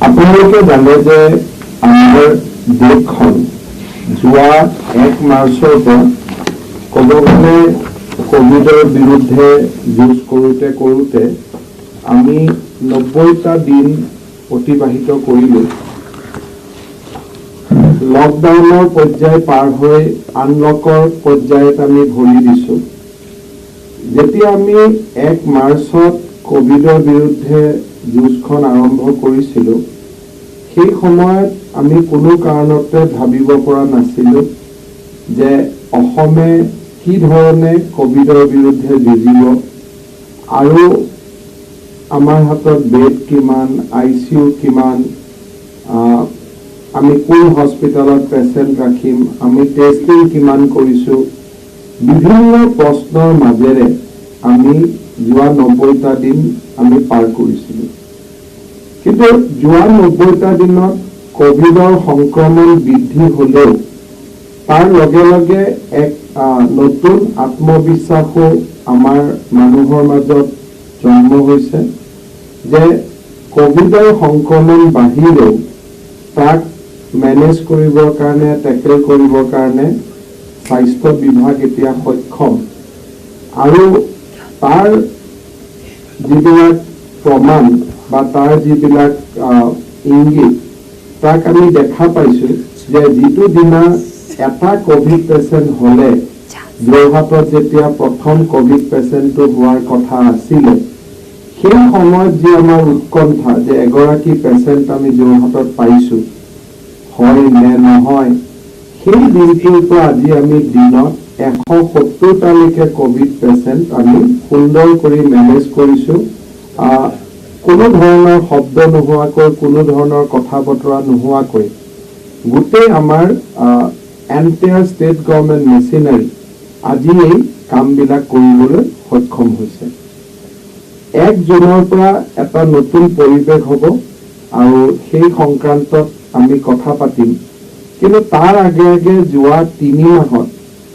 আপোনালোকে জানে যে আমাৰ দেশখন যোৱা 1 মাৰ্চৰ পৰা ক'ব গ'লে কোভিডৰ বিৰুদ্ধে যুঁজ কৰোঁতে আমি 90টা দিন অতিবাহিত কৰিলোঁ। লকডাউনৰ পৰ্যায় পাৰ হৈ আনলকৰ পৰ্যায়ত আমি ভৰি দিছোঁ। যেতিয়া আমি 1 মাৰ্চত কোভিডৰ বিৰুদ্ধে যুঁজখন আৰম্ভ কৰিছিলোঁ, সেই সময়ত আমি কোনো কাৰণতে ভাবিব পৰা নাছিলোঁ যে অসমে কি ধৰণে কোভিডৰ বিৰুদ্ধে যুঁজিব আৰু আমাৰ হাতত বেড কিমান, ICU কিমান, আমি কোন হস্পিটেলত পেচেণ্ট ৰাখিম, আমি টেষ্টিং কিমান কৰিছোঁ, বিভিন্ন প্ৰশ্নৰ মাজেৰে আমি যোৱা 90টা দিন আমি পাৰ কৰিছিলোঁ। কিন্তু যোৱা 90টা দিনত কোভিডৰ সংক্ৰমণ বৃদ্ধি হ'লেও তাৰ লগে লগে এক নতুন আত্মবিশ্বাসো আমাৰ মানুহৰ মাজত জন্ম হৈছে যে কোভিডৰ সংক্ৰমণ বাঢ়িলেও তাক মেনেজ কৰিবৰ কাৰণে, টেকেল কৰিবৰ কাৰণে স্বাস্থ্য বিভাগ এতিয়া সক্ষম আৰু তাৰ যিবিলাক প্ৰমাণ বা তাৰ যিবিলাক ইংগিত তাক আমি দেখা পাইছোঁ যে যিটো দিনা এটা কোভিড পেচেণ্ট হ'লে যোৰহাটত যেতিয়া প্ৰথম কোভিড পেচেণ্টটো হোৱাৰ কথা আছিলে, সেই সময়ত যি আমাৰ উৎকণ্ঠা যে এগৰাকী পেচেণ্ট আমি যোৰহাটত পাইছোঁ, হয় নে নহয়, সেই দিনটোৰ পৰা আজি আমি দিনত 170টালৈকে কোভিড পেচেণ্ট আমি সুন্দৰ কৰি মেনেজ কৰিছোঁ। কোনো ধৰণৰ শব্দ নোহোৱাকৈ, কোনো ধৰণৰ কথা বতৰা নোহোৱাকৈ গোটেই আমাৰ এণ্টায়াৰ ষ্টেট গভৰ্ণমেণ্ট মেচিনাৰী আজি এই কামবিলাক কৰিবলৈ সক্ষম হৈছে। 1 জুনৰ পৰা এটা নতুন পৰিৱেশ হ'ব আৰু সেই সংক্ৰান্তত আমি কথা পাতিম। কিন্তু তাৰ আগে আগে যোৱা 3 মাহত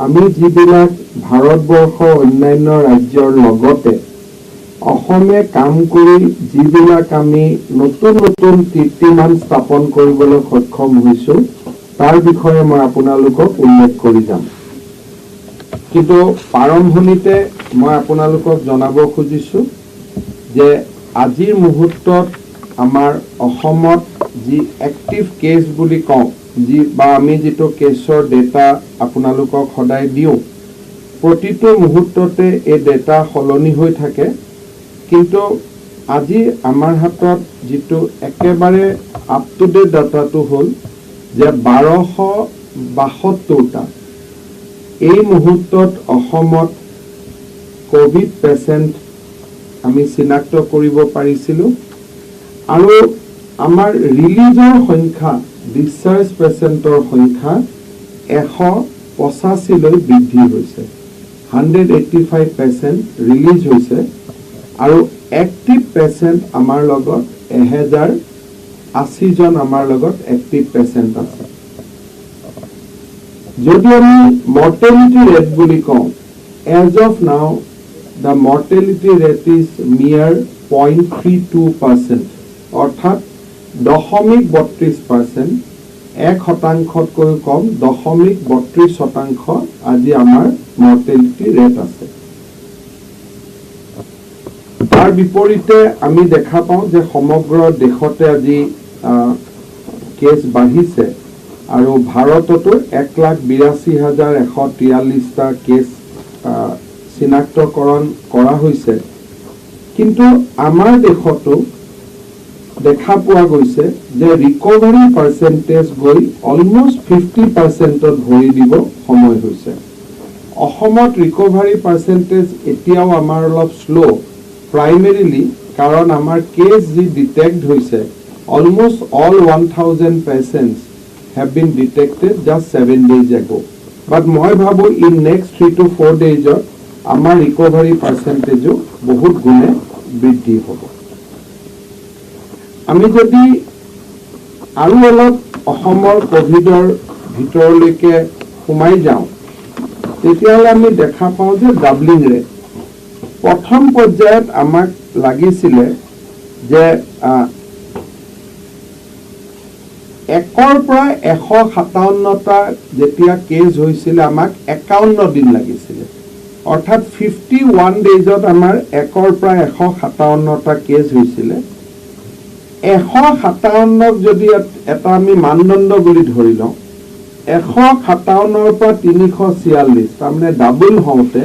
আমি যিবিলাক ভাৰতবৰ্ষৰ অন্যান্য ৰাজ্যৰ লগতে অসমে কাম কৰি যিবিলাক আমি নতুন নতুন কীৰ্তিমান স্থাপন কৰিবলৈ সক্ষম হৈছোঁ, তাৰ বিষয়ে মই আপোনালোকক উল্লেখ কৰি যাম। কিন্তু প্ৰাৰম্ভণিতে মই আপোনালোকক জনাব খুজিছোঁ যে আজিৰ মুহূৰ্তত আমাৰ অসমত যি এক্টিভ কেছ বুলি কওঁ, বা আমি যিটো কেছৰ ডেটা আপোনালোকক সদায় দিওঁ, প্ৰতিটো মুহূৰ্ততে এই ডেটা সলনি হৈ থাকে। কিন্তু আজি আমাৰ হাতত যিটো একেবাৰে আপ টু ডেট ডাটাটো হ'ল যে 1272টা এই মুহূৰ্তত অসমত কোভিড পেচেণ্ট আমি চিনাক্ত কৰিব পাৰিছিলোঁ আৰু আমাৰ ৰিলিজৰ সংখ্যা, ডিসচাৰ্জ পেচেণ্টৰ সংখ্যা 185লৈ বৃদ্ধি হৈছে। 185 পেচেণ্ট ৰিলিজ হৈছে আৰু এক্টিভ পেচেণ্ট আমাৰ লগত 1080 জন আমাৰ লগত এক্টিভ পেচেণ্ট আছে। যদি আমি মৰ্টেলিটি ৰেট বুলি কওঁ, এজ অফ নাও দ্য মৰ্টেলিটি ৰেট ইজ মিয়াৰ 0.32%, অৰ্থাৎ 0.32%, 1%তকৈ কম 0.32% আজি আমাৰ মৰ্টেলিটি ৰেট আছে। তাৰ বিপৰীতে আমি দেখা পাওঁ যে সমগ্ৰ দেশতে আজি কেছ বাঢ়িছে আৰু ভাৰততো 1,82,143টা কেছ চিনাক্তকৰণ কৰা হৈছে। কিন্তু আমাৰ দেশতো দেখা পোৱা গৈছে যে ৰিকভাৰী পাৰ্চেণ্টেজ গৈ অলমষ্ট 50%ত ভৰি দিব সময় হৈছে। অসমত ৰিকভাৰী পাৰ্চেণ্টেজ এতিয়াও আমাৰ অলপ শ্ল', প্ৰাইমেৰিলি কাৰণ আমাৰ কেছ যি ডিটেক্ট হৈছে, almost all 1000 patients have been detected just 7 days ago. বাট মই ভাবোঁ ইন নেক্সট 3 to 4 daysত আমাৰ ৰিকভাৰী পাৰ্চেণ্টেজো বহুত গুণে বৃদ্ধি হ'ব। আমি যদি আৰু অলপ অসমৰ কোভিডৰ ভিতৰলৈকে সোমাই যাওঁ, তেতিয়াহ'লে আমি দেখা পাওঁ যে ডাবলিং ৰেট। প্ৰথম পৰ্যায়ত আমাক লাগিছিলে যে 1ৰ পৰা 157টা যেতিয়া কেছ হৈছিল আমাক 51 দিন লাগিছিল অৰ্থাৎ 51 ডেজত আমাৰ 1ৰ পৰা 157টা কেছ হৈছিল 157ক যদি এটা আমি মানদণ্ড বুলি ধৰি লওঁ 157ৰ পৰা 346 তাৰমানে ডাবল হওঁতে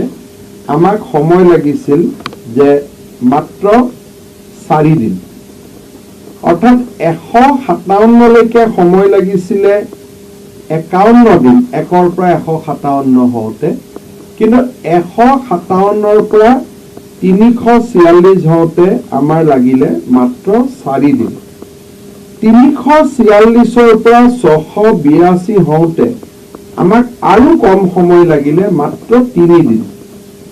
আমাক সময় লাগিছিল যে মাত্ৰ 4 দিন অৰ্থাৎ 157 লৈকে সময় লাগিছিল 51 দিন 1ৰ পৰা 157 হওঁতে কিন্তু 157ৰ পৰা 346 হওঁতে আমাৰ লাগিলে মাত্ৰ 4 দিন 346ৰ পৰা 682 হওঁতে আমাক আৰু কম সময় লাগিলে মাত্ৰ 3 দিন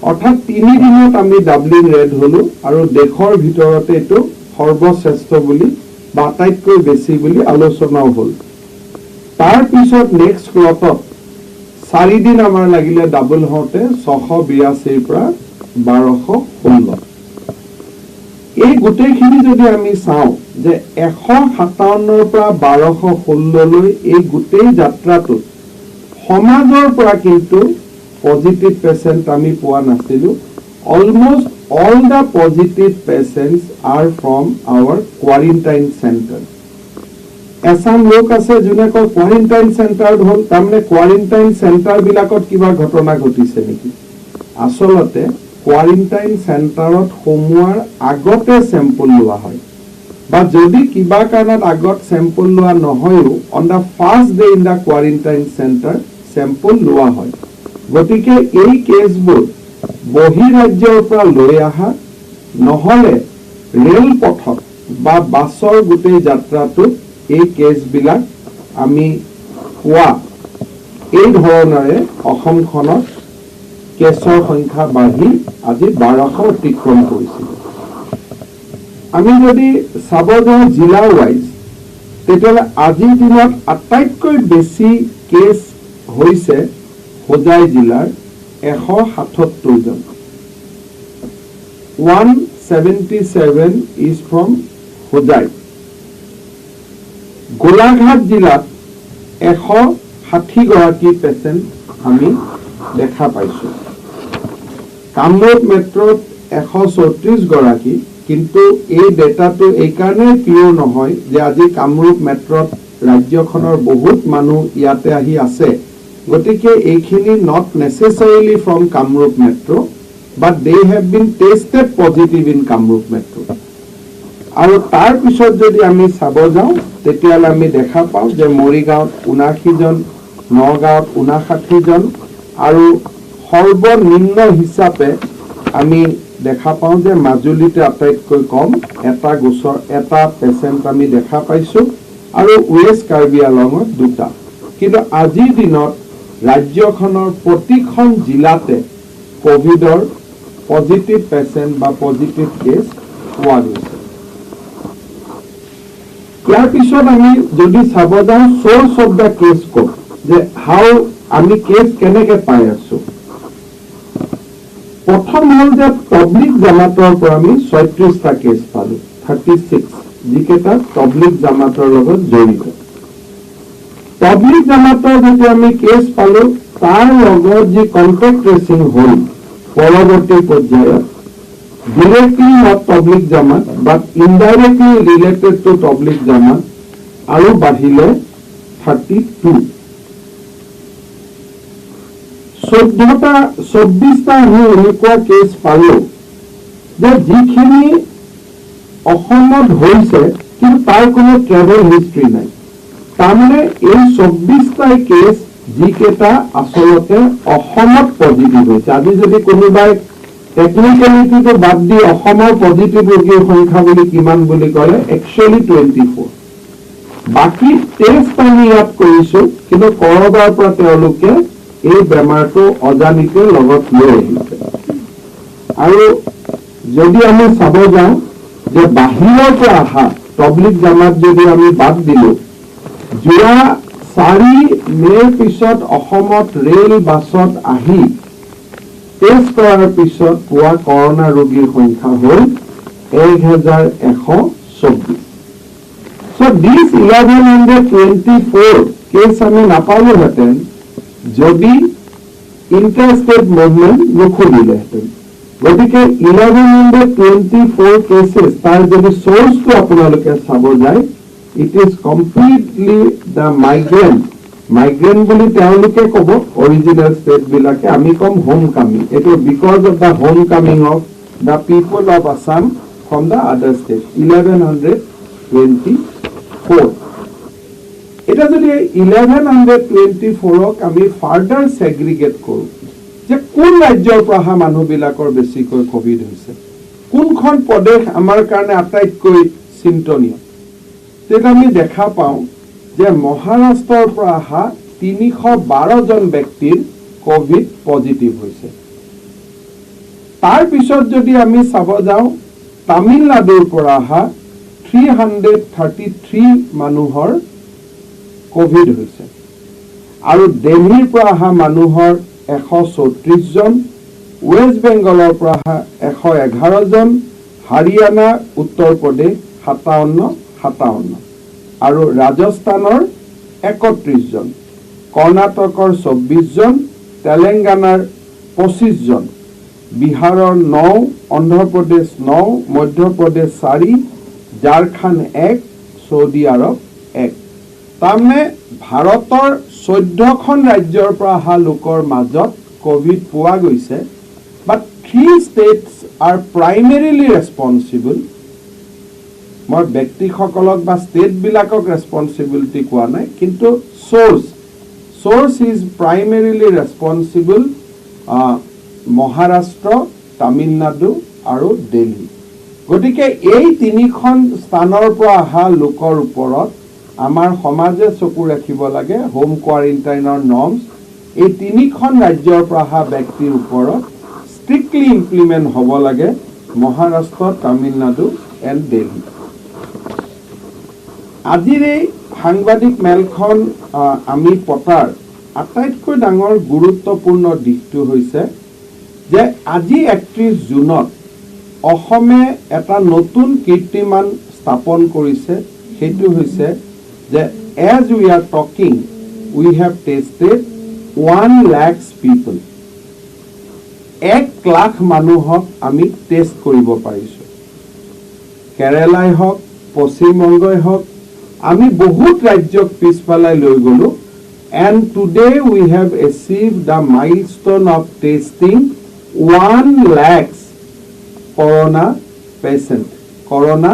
অৰ্থাৎ 3 দিনত আমি ডাবলিং ৰেড হলো আৰু দেশৰ ভিতৰতে এটো সৰ্বশ্ৰেষ্ঠ বুলি বা আটাইতকৈ বেছি বুলি আলোচনাও হ'ল তাৰ পিছত নেক্সট ক্লটত 4 দিন আমাৰ লাগিলে ডাবল হওঁতে 682 পৰা 1216 এই গোটেইখিনি যদি আমি চাওঁ যে 157ৰ পৰা 1216 লৈ এই গোটেই যাত্ৰাটো সমাজৰ পৰা কিন্তু পজিটিভ পেশেন্ট আমি পোৱা নাছিলো almost all the positive patients are from our quarantine center Assam লোক আছে যোনে কয় কোৱাৰেণ্টাইন চেণ্টাৰ হ'ল তাৰমানে কোৱাৰেণ্টাইন চেণ্টাৰ বিলাকত কিবা ঘটনা ঘটিছে নেকি আসলতে কোৱাৰেণ্টাইন চেণ্টাৰত সোমোৱাৰ আগতে চেম্পল লোৱা হয় বা যদি কিবা কাৰণত আগত চেম্পল লোৱা নহয়ও on the first day in the quarantine centre sample লোৱা হয় গতিকে এই কেছবোৰ বহিৰাজ্যৰ পৰা লৈ আহা নহলে ৰেল পথত বা বাছৰ গোটেই যাত্ৰাটোত এই কেছবিলাক আমি পোৱা এই ধৰণৰে অসমখনত কেছৰ সংখ্যা বাঢ়ি আজি 1200 অতিক্ৰম কৰিছিল আমি যদি চাব যাওঁ জিলা ৱাইজ তেতিয়াহ'লে আজিৰ দিনত আটাইতকৈ বেছি কেছ হৈছে হোজাই জিলাৰ 177 জন 177 is from হোজাই গোলাঘাট জিলাত 160 গৰাকী পেশেন্ট আমি দেখা পাইছো কামৰূপ মেট্ৰত 134 গৰাকী কিন্তু এই ডেটাটো এই কাৰণে পিয়ৰ নহয় যে আজি কামৰূপ মেট্ৰত ৰাজ্যখনৰ বহুত মানুহ ইয়াতে আহি আছে গতিকে এইখিনি not necessarily from Kamrup Metro but they have been tested positive in Kamrup Metro আৰু তাৰ পিছত যদি আমি চাব যাওঁ তেতিয়ালে আমি দেখা পাওঁ যে মৰিগাঁৱত 79 জন নগাঁৱত 59 জন আৰু সৰ্বনিম্ন হিচাপে আমি দেখা পাওঁ যে মাজুলীতে আটাইতকৈ কম এটা গোচৰ এটা পেশেন্ট আমি দেখা পাইছো আৰু ওয়েষ্ট কাৰ্বি আংলঙত দুটা কিন্তু আজিৰ দিনত ৰাজ্যখনৰ প্ৰতিখন জিলাতে কোভিডৰ পজিটিভ পেশেন্ট বা পজিটিভ কেছ পোৱা গৈছে ইয়াৰ পিছত আমি যদি চাব যাওঁ source of the case code যে হাউ আমি কেস কেনেকে পাই আছো প্ৰথম হল যে পাব্লিক জামাতৰ পৰা আমি 36টা কেস পালো 36 যিকেইটা পাব্লিক জামাতৰ লগত জড়িত পাব্লিক জামাতৰ যদি আমি কেস পালো তাৰ লগত যে কন্টাক্ট ট্ৰেসিং হল পৰৱৰ্তী পৰ্যায়ত directly not public jamat but indirectly related to public jamat আৰু বাহিলে 32 24টা আমি এনেকুৱা কেছ পালো যে যিখিনি অসমত হৈছে কিন্তু তাৰ কোনো ট্ৰেভেল হিষ্ট্ৰি নাই তাৰমানে এই 24টা কেছ যিকেইটা আসলতে অসমত পজিটিভ হৈছে আজি যদি কোনোবাই টেকনিক্যালিটি তো বাদ দি অসমৰ পজিটিভ ৰোগীৰ সংখ্যা বুলি কিমান বুলি কলে একচুয়ালি 24 বাকি টেষ্ট আমি ইয়াত কৰিছো কিন্তু কৰবাৰ পৰা তেওঁলোকে এই বেমাৰটো অজানিতে লগত লৈ আহিছে আৰু যদি আমি চাব যাওঁ যে বাহিৰৰ পৰা অহা পাব্লিক জামাত যদি আমি বাদ দিলো যোৱা 4 মেৰ পিছত অসমত ৰেল বাছত আহি টেষ্ট কৰাৰ পিছত পোৱা কৰোনা ৰোগীৰ সংখ্যা হ'ল 1124 so this 1124 কেছ আমি নাপালোহেঁতেন যদি ইণ্টাৰষ্টেট মুভমেণ্ট নুখুলিলেহেঁতেন। গতিকে 1124 কেছেছ তাৰ যদি চ'ৰ্চটো আপোনালোকে চাব যায়, it is completely the migrant বুলি তেওঁলোকে ক'ব, অৰিজিনেল ষ্টেটবিলাকে, আমি ক'ম হোম কামিং। এইটো because of the home coming of the people of Assam from the আদাৰ ষ্টেট 1124। এতিয়া যদি 1124ক আমি ফাৰ্দাৰ ছেগ্ৰিগেট কৰোঁ যে কোন ৰাজ্যৰ পৰা অহা মানুহবিলাকৰ বেছিকৈ ক'ভিড হৈছে, কোনখন প্ৰদেশ আমাৰ কাৰণে আটাইতকৈ চিন্তনীয়, তেতিয়া আমি দেখা পাওঁ যে মহাৰাষ্ট্ৰৰ পৰা অহা 312জন ব্যক্তিৰ ক'ভিড পজিটিভ হৈছে। তাৰ পিছত যদি আমি চাব যাওঁ, তামিলনাডুৰ পৰা অহা 333 মানুহৰ ক'ভিড হৈছে, আৰু দিল্লীৰ পৰা অহা মানুহৰ 134 জন, ৱেষ্ট বেংগলৰ পৰা অহা 111 জন, হাৰিয়ানা উত্তৰ প্ৰদেশ 57, আৰু ৰাজস্থানৰ 31 জন, কৰ্ণাটকৰ 24 জন, তেলেংগানাৰ 25 জন, বিহাৰৰ 9, অন্ধ্ৰপ্ৰদেশ 9, মধ্যপ্ৰদেশ 4, ঝাৰখণ্ড 1, ছৌদি আৰৱ 1। তাৰমানে ভাৰতৰ 14খন ৰাজ্যৰ পৰা অহা লোকৰ মাজত ক'ভিড পোৱা গৈছে, বাট 3 states are primarily responsible। মই ব্যক্তিসকলক বা ষ্টেটবিলাকক ৰেছপনচিবিলিটি কোৱা নাই, কিন্তু source is primarily responsible Maharashtra, Tamil Nadu আৰু দিল্লী। গতিকে এই 3খন স্থানৰ পৰা অহা লোকৰ ওপৰত আমাৰ সমাজে চকু ৰাখিব লাগে। হোম কোৱাৰেণ্টাইনৰ নৰ্মছ এই 3খন ৰাজ্যৰ পৰা অহা ব্যক্তিৰ ওপৰত ষ্ট্ৰিক্টলি ইমপ্লিমেণ্ট হ'ব লাগে, মহাৰাষ্ট্ৰ, তামিলনাডু এণ্ড দিল্লী। আজিৰ এই সাংবাদিক মেলখন আমি পতাৰ আটাইতকৈ ডাঙৰ গুৰুত্বপূৰ্ণ দিশটো হৈছে যে আজি 31 জুনত অসমে এটা নতুন কীৰ্তিমান স্থাপন কৰিছে। সেইটো হৈছে যে as we are talking we have tested 1 lakh people. 1 lakh মানুহক আমি টেষ্ট কৰিব পাৰিছোঁ। কেৰালাই হওক, পশ্চিমবংগই হওক, আমি বহুত ৰাজ্যক পিছফালাই লৈ গ'লো। And today we have achieve the milestone of testing 1 lakh corona patient, corona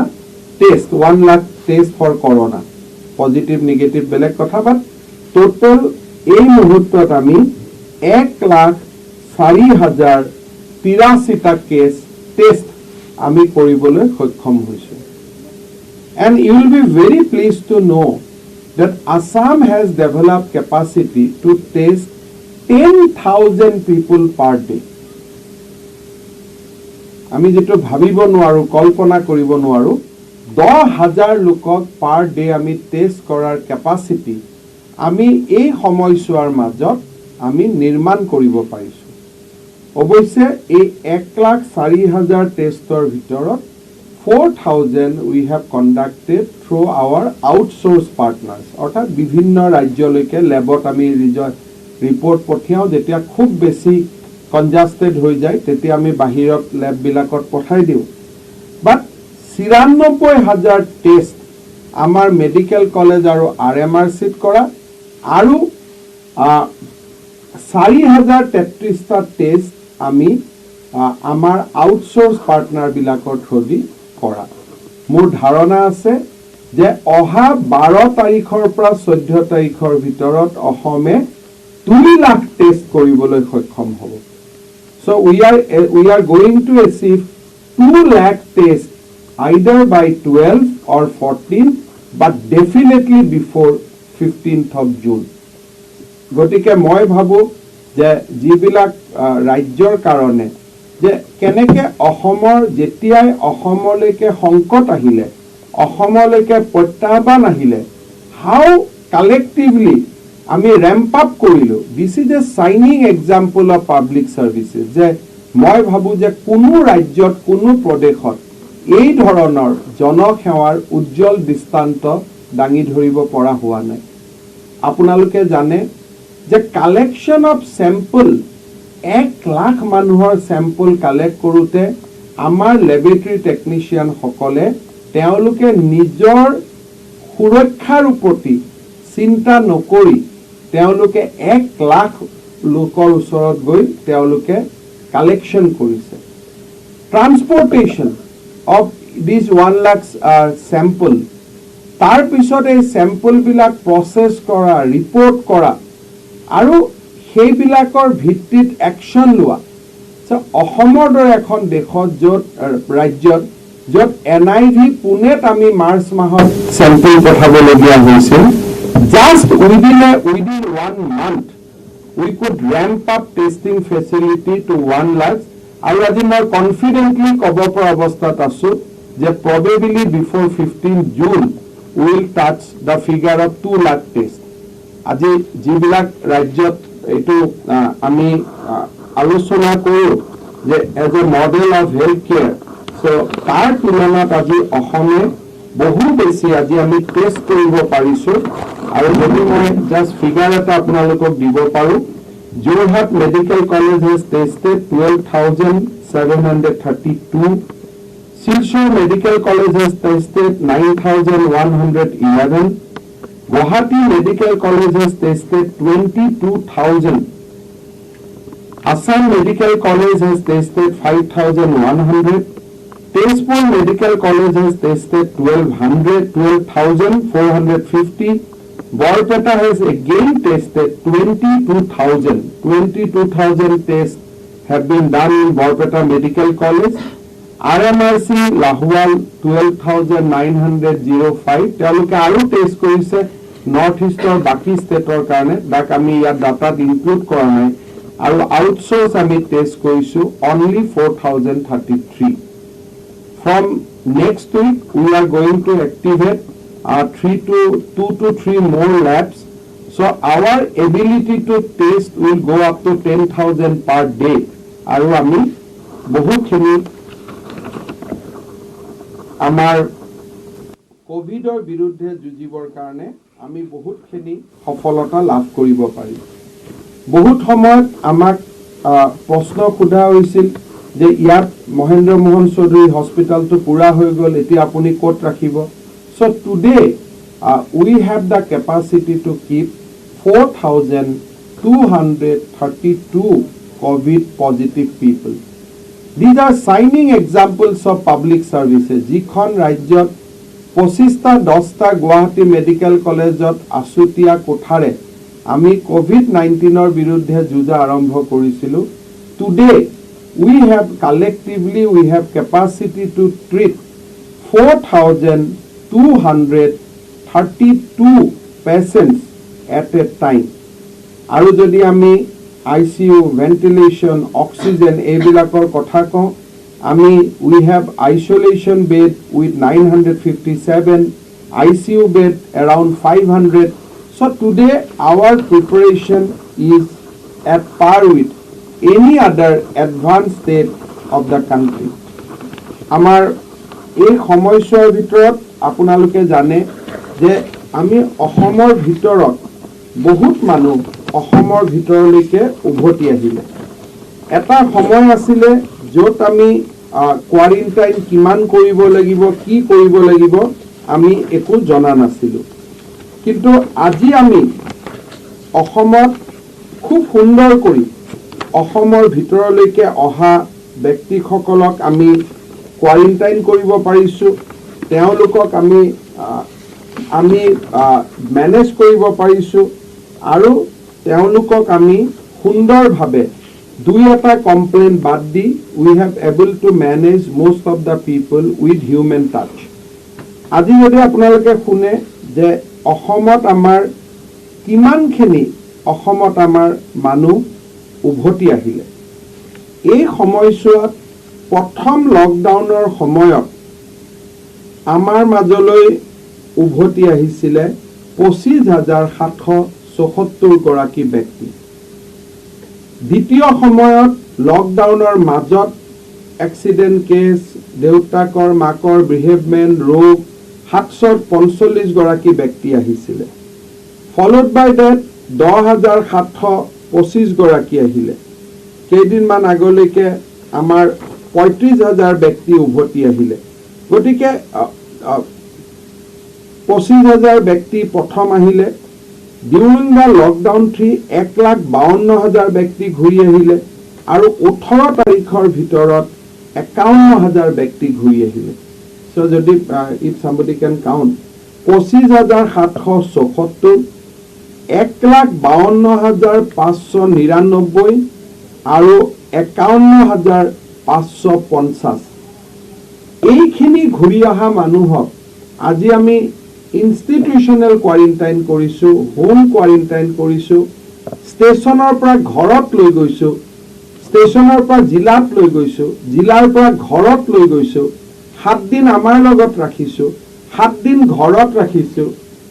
test, 1 lakh test for corona, positive negative বেলেগ কথা, বাট টোটেল এই মুহূৰ্তত আমি 1,04,083টা কেছ টেষ্ট আমি কৰিবলৈ সক্ষম হৈছোঁ। And you will be very pleased to know that Assam has developed capacity to test 10,000 people per day. আমি যেটো ভাবিব নোৱাৰো, কল্পনা কৰিব নোৱাৰো, 10,000 লোকক পাৰ ডে আমি টেষ্ট কৰাৰ কেপাচিটি আমি এই সময়ছোৱাৰ মাজত আমি নিৰ্মাণ কৰিব পাৰিছো। অৱশ্যে এই 1,04,000 টেষ্টৰ ভিতৰত 4,000 we have conducted through our outsourced partners, অৰ্থাৎ বিভিন্ন ৰাজ্যলৈকে লেবত আমি ৰিপৰ্ট পঠিয়াও। যেতিয়া খুব বেছি কনজাষ্টেড হৈ যায় তেতিয়া আমি বাহিৰত লেববিলাকত পঠাই দিওঁ। বাট 94,000 টেষ্ট আমাৰ মেডিকেল কলেজ আৰু RMRCত কৰা, আৰু 4,033টা টেষ্ট আমি আমাৰ আউটসোৰ্স পাৰ্টনাৰবিলাকৰ থ্ৰুদি কৰা। মোৰ ধাৰণা আছে যে অহা 12 তাৰিখৰ পৰা 14 তাৰিখৰ ভিতৰত অসমে 2 লাখ টেষ্ট কৰিবলৈ সক্ষম হ'ব। So we are going to achieve 2 lakh tests either by 12 or 14, but definitely before 15th of June. গতিকে মই ভাবো যে যিবিলাক ৰাজ্যৰ কাৰণে যে কেনেকে অসমৰ যেতিয়াই অসমলৈকে সংকট আহিলে, অসমলৈকে প্ৰত্যাহ্বান আহিলে, how collectively আমি ৰেম্প আপ কৰিলো। This is a shining example of public services. যে মই ভাবো যে কোনো ৰাজ্যত কোনো প্ৰদেশত এই ধৰণৰ জনসেৱাৰ উজ্জ্বল দৃষ্টান্ত দাঙি ধৰিব পৰা হোৱা নাই আপোনালোকে জানে যে কালেকশ্যন অফ স্যাম্পল 1 লাখ মানুহৰ স্যাম্পল কালেক্ট কৰোতে আমাৰ ল্যাবৰেটৰী টেকনিশিয়ান সকলে তেওঁলোকে নিজৰ সুৰক্ষাৰ প্ৰতি চিন্তা নকৰি তেওঁলোকে 1 লাখ লোকৰ ওচৰত গৈ তেওঁলোকে কালেকশ্যন কৰিছে ট্ৰান্সপোৰ্টেশন অফ দিস 1 লাখ স্যাম্পল তাৰ পিছত এই স্যাম্পল বিলাক প্ৰসেস কৰা ৰিপোৰ্ট কৰা আৰু সেইবিলাকৰ ভিত্তিত একশন লোৱা অসমৰ দৰে এখন দেশত য'ত ৰাজ্যত য'ত এনআইভি পুনেত আমি মাৰ্চ মাহত স্যাম্পল পঠাবলগীয়া হৈছিল just within 1 month we could ramp up testing facility to 1 lakh আৰু আজি মই কনফিডেন্টলি ক'ব পৰা অৱস্থাত আছো যে probably before 15 June we will touch the figure of 2 lakh test আজি যিবিলাক ৰাজ্যত এটো আমি আলোচনা কৰো যে as a model of health care so তাৰ তুলনাত আজি অসমে বহু বেছি আজি আমি টেষ্ট কৰিব পাৰিছো আৰু যদি মই জাস্ট ফিগাৰ এটা আপোনালোকক দিব পাৰো Jorhat Medical College has tested 12,732 Silchar Medical College has tested 9,111 Guwahati Medical College has tested 22,000 Assam Medical College has tested 5,100 Tezpur Medical College has tested 12,450 Borpeta has again tested 22,000 tests have been done in Borpeta Medical College RMRC Lahwal 12,905 তেওঁলোকে আৰু test কৰিছে north ইষ্টৰ বাকি ষ্টেটৰ কাৰণে দাক আমি ইয়াত ডাটাত include কৰা নাই আৰু আউটসোৰ্স আমি টেষ্ট কৰিছো only 4,033 from next week we are going to activate 2 to 3 more labs so our ability to test will go up to 10,000 per day আৰু আমি বহুখিনি আমাৰ কোভিডৰ বিৰুদ্ধে যুঁজিবৰ কাৰণে আমি বহুতখিনি সফলতা লাভ কৰিব পাৰিম বহুত সময়ত আমাক প্ৰশ্ন সোধা হৈছিল যে ইয়াত মহেন্দ্ৰ মোহন চৌধুৰী হস্পিটালটো পুৰা হৈ গ'ল এতিয়া আপুনি ক'ত ৰাখিব So today we have the capacity to keep 4,232 COVID positive people. These are shining examples of public services. Jikhon Rajyot 25টা 10টা Guwahati Medical Collegeot Asutia Kothare আমি COVID-19 বিৰুদ্ধে যুঁজ আৰম্ভ কৰিছিলো Today we have collectively we have capacity to treat 4,232 patients at a time. আৰু যদি আমি ICU, ventilation, oxygen এইবিলাকৰ কথা কওঁ আমি we have isolation bed with 957, ICU bed around 500. So today our preparation is at par with any other advanced state of the country. আমাৰ এই সময়ছোৱাৰ ভিতৰত আপোনালোকে জানে যে আমি অসমৰ ভিতৰত বহুত মানুহ অসমৰ ভিতৰলৈকে উভতি আহিলে এটা সময় আছিল য'ত আমি কোৱাৰেণ্টাইন কিমান কৰিব লাগিব কি কৰিব লাগিব আমি একো জনা নাছিলো কিন্তু আজি আমি অসমত খুব সুন্দৰ কৰি অসমৰ ভিতৰলৈকে অহা ব্যক্তিসকলক আমি কোৱাৰেণ্টাইন কৰিব পাৰিছো তেওঁলোকক আমি মেনেজ কৰিব পাৰিছো আৰু তেওঁলোকক আমি সুন্দৰভাৱে দুই এটা কমপ্লেইন বাদ দি we have able to manage most of the people with human touch আজি যদি আপোনালোকে শুনে যে অসমত আমাৰ কিমানখিনি অসমত আমাৰ মানুহ উভতি আহিলে এই সময়ছোৱাত প্ৰথম লকডাউনৰ সময়ত আমাৰ মাজলৈ উভতি আহিছিল 25,774 গৰাকী ব্যক্তি দ্বিতীয় সময়ত লকডাউনৰ মাজত এক্সিডেন্ট কেছ দেউতাকৰ মাকৰ বিহেভমেন্ট ৰোগ 745 গৰাকী ব্যক্তি আহিছিলে ফলোড বাই দ্যাট 10,725 গৰাকী আহিলে কেইদিনমান আগলৈকে আমাৰ 35,000 ব্যক্তি উভতি আহিলে গতিকে 25,000 ব্যক্তি প্ৰথম আহিলে ডিউৰিং দ্য লকডাউন 1,52,000 ব্যক্তি ঘূৰি আহিলে আৰু 18 তাৰিখৰ ভিতৰত 51,000 ব্যক্তি ঘূৰি আহিলে so যদি if somebody can count 25,774 1,52,599 আৰু 51,550 এইখিনি ঘূৰি অহা মানুহক আজি আমি ইনষ্টিটিউচনেল কোৱাৰেণ্টাইন কৰিছো হোম কোৱাৰেণ্টাইন কৰিছো ষ্টেচনৰ পৰা ঘৰত লৈ গৈছো ষ্টেচনৰ পৰা জিলাত লৈ গৈছো জিলাৰ পৰা ঘৰত লৈ গৈছো 7 দিন আমাৰ লগত ৰাখিছো 7 দিন ঘৰত ৰাখিছো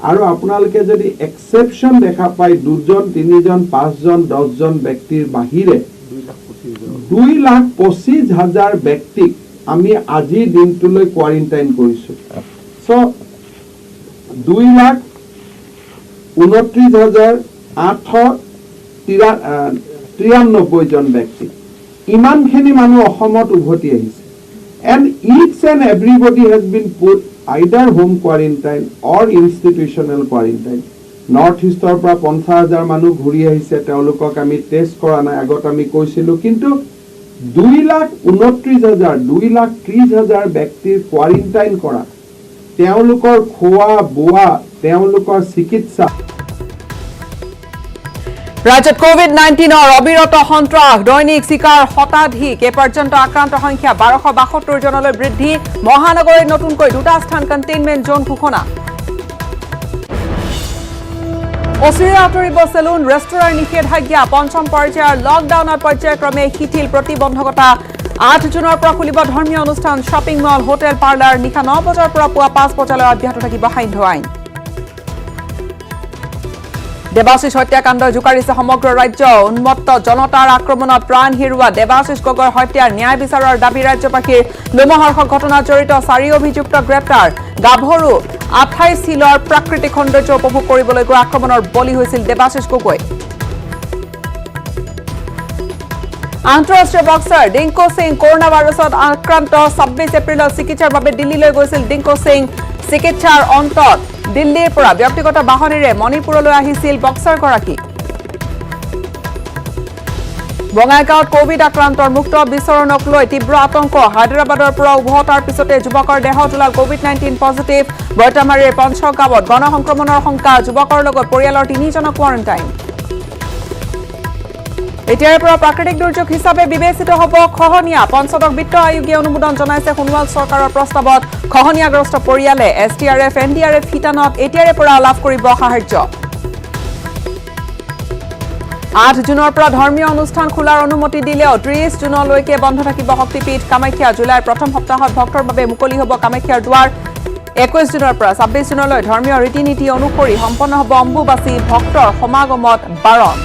আৰু আপোনালোকে যদি এক্সেপশন দেখা পায় 2 জন 3 জন 5 জন 10 জন ব্যক্তিৰ বাহিৰে 2,25,000 ব্যক্তিক আমি আজিৰ দিনটোলৈ কোৱাৰেণ্টাইন কৰিছো সো 2,29,893 জন ব্যক্তি ইমানখিনি মানুহ অসমত উভতি আহিছে and each and everybody has been put either home quarantine or institutional quarantine north ইষ্টৰ পৰা 50,000 মানুহ ঘূৰি আহিছে তেওঁলোকক আমি টেষ্ট কৰা নাই আগত আমি কৈছিলো কিন্তু 2,29,000 2,30,000 ব্যক্তিৰ কোৱাৰেণ্টাইন কৰা তেওঁলোকৰ খোৱা বোৱা তেওঁলোকৰ চিকিৎসা ৰাজ্যত কোভিড-19 অবিৰত সন্ত্ৰাস দৈনিক চিকাৰ শতাধিক এ পৰ্যন্ত আক্ৰান্ত সংখ্যা 1272 জনলৈ বৃদ্ধি মহানগৰীত নতুনকৈ 2টা স্থান কণ্টেইনমেণ্ট জোন ঘোষণা অচিৰে আঁতৰিব চেলুন ৰেষ্টুৰাৰ নিষেধাজ্ঞা পঞ্চম পৰ্যায়ৰ লকডাউনৰ পৰ্যায়ক্ৰমে শিথিল প্ৰতিবন্ধকতা 8 জুনৰ পৰা খুলিব ধৰ্মীয় অনুষ্ঠান শ্বপিং মল হোটেল পাৰ্লাৰ নিশা 9 বজাৰ পৰা পুৱা 5 বজালৈ অব্যাহত থাকিব সান্ধ্য আইন দেৱাশিষ হত্যাকাণ্ড জোকাৰিছে সমগ্ৰ ৰাজ্য উন্মত্ত জনতাৰ আক্ৰমণত প্ৰাণ হেৰুওৱা দেৱাশিষ গগৈৰ হত্যাৰ ন্যায় বিচাৰৰ দাবী ৰাজ্যবাসীৰ লোমহৰ্ষক ঘটনাত জড়িত 4 অভিযুক্ত গ্ৰেপ্তাৰ গাভৰু 28 হিলৰ প্ৰাকৃতিক সৌন্দৰ্য উপভোগ কৰিবলৈ গৈ আক্ৰমণৰ বলি হৈছিল দেৱাশিষ গগৈ আন্তঃৰাষ্ট্ৰীয় বক্সাৰ ডিংকু সিং কৰোনা ভাইৰাছত আক্ৰান্ত 26 এপ্ৰিলত চিকিৎসাৰ বাবে দিল্লীলৈ গৈছিল ডিংকু সিং চিকিৎসাৰ অন্তত দিল্লীৰ পৰা ব্যক্তিগত বাহনেৰে মণিপুৰলৈ আহিছিল বক্সাৰগৰাকী বঙাইগাঁৱত কোভিড আক্ৰান্তৰ মুক্ত বিচৰণক লৈ তীব্ৰ আতংক হায়দৰাবাদৰ পৰা উভতাৰ পিছতে যুৱকৰ দেহত ওলাল কোভিড-19 পজিটিভ বৈতামাৰীৰ পঞ্চগাঁৱত গণসংক্ৰমণৰ শংকা যুৱকৰ লগত পৰিয়ালৰ 3 জনক কোৱাৰেণ্টাইন এতিয়াৰ পৰা প্ৰাকৃতিক দুৰ্যোগ হিচাপে বিবেচিত হ'ব খহনীয়া পঞ্চদশ বিত্ত আয়োগে অনুমোদন জনাইছে সোণোৱাল চৰকাৰৰ প্ৰস্তাৱত খহনীয়াগ্ৰস্ত পৰিয়ালে এছটিআৰএফ এনডিআৰএফ শিতানত এতিয়াৰে পৰা লাভ কৰিব সাহায্য 8 জুনৰ পৰা ধৰ্মীয় অনুষ্ঠান খোলাৰ অনুমতি দিলেও 30 জুনলৈকে বন্ধ থাকিব শক্তিপীঠ কামাখ্যা জুলাইৰ প্ৰথম সপ্তাহত ভক্তৰ বাবে মুকলি হ'ব কামাখ্যাৰ দুৱাৰ 21 জুনৰ পৰা 26 জুনলৈ ধৰ্মীয় ৰীতি নীতি অনুসৰি সম্পন্ন হ'ব অম্বুবাচী ভক্তৰ সমাগমত বাৰণ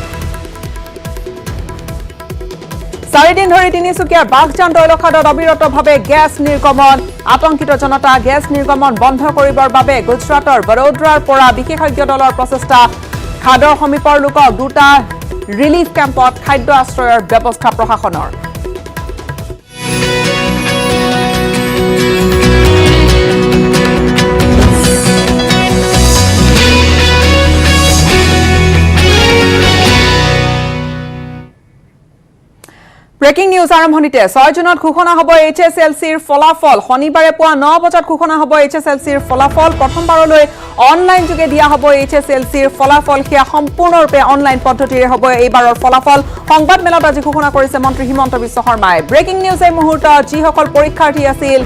4 দিন ধৰি তিনিচুকীয়াৰ বাঘজান তৈলখাদত অবিৰতভাৱে গেছ নিৰ্গমন আতংকিত জনতা গেছ নিৰ্গমন বন্ধ কৰিবৰ বাবে গুজৰাটৰ বৰোদ্ৰাৰ পৰা বিশেষজ্ঞ দলৰ প্ৰচেষ্টা খাদৰ সমীপৰ লোকক 2টা ৰিলিফ কেম্পত খাদ্য আশ্ৰয়ৰ ব্যৱস্থা প্ৰশাসনৰ ব্ৰেকিং নিউজ আৰম্ভণিতে 6 জুনত ঘোষণা হ'ব এইচএছএলচিৰ ফলাফল শনিবাৰে পুৱা 9 বজাত ঘোষণা হ'ব এইচএছএলচিৰ ফলাফল প্ৰথমবাৰলৈ অনলাইন যোগে দিয়া হ'ব এইচএছএলচিৰ ফলাফল হিয়া সম্পূৰ্ণৰূপে অনলাইন পদ্ধতিৰে হ'ব এইবাৰৰ ফলাফল সংবাদ মেলত আজি ঘোষণা কৰিছে মন্ত্ৰী হিমন্ত বিশ্ব শৰ্মাই ব্ৰেকিং নিউজ এই মুহূৰ্তত যিসকল পৰীক্ষাৰ্থী আছিল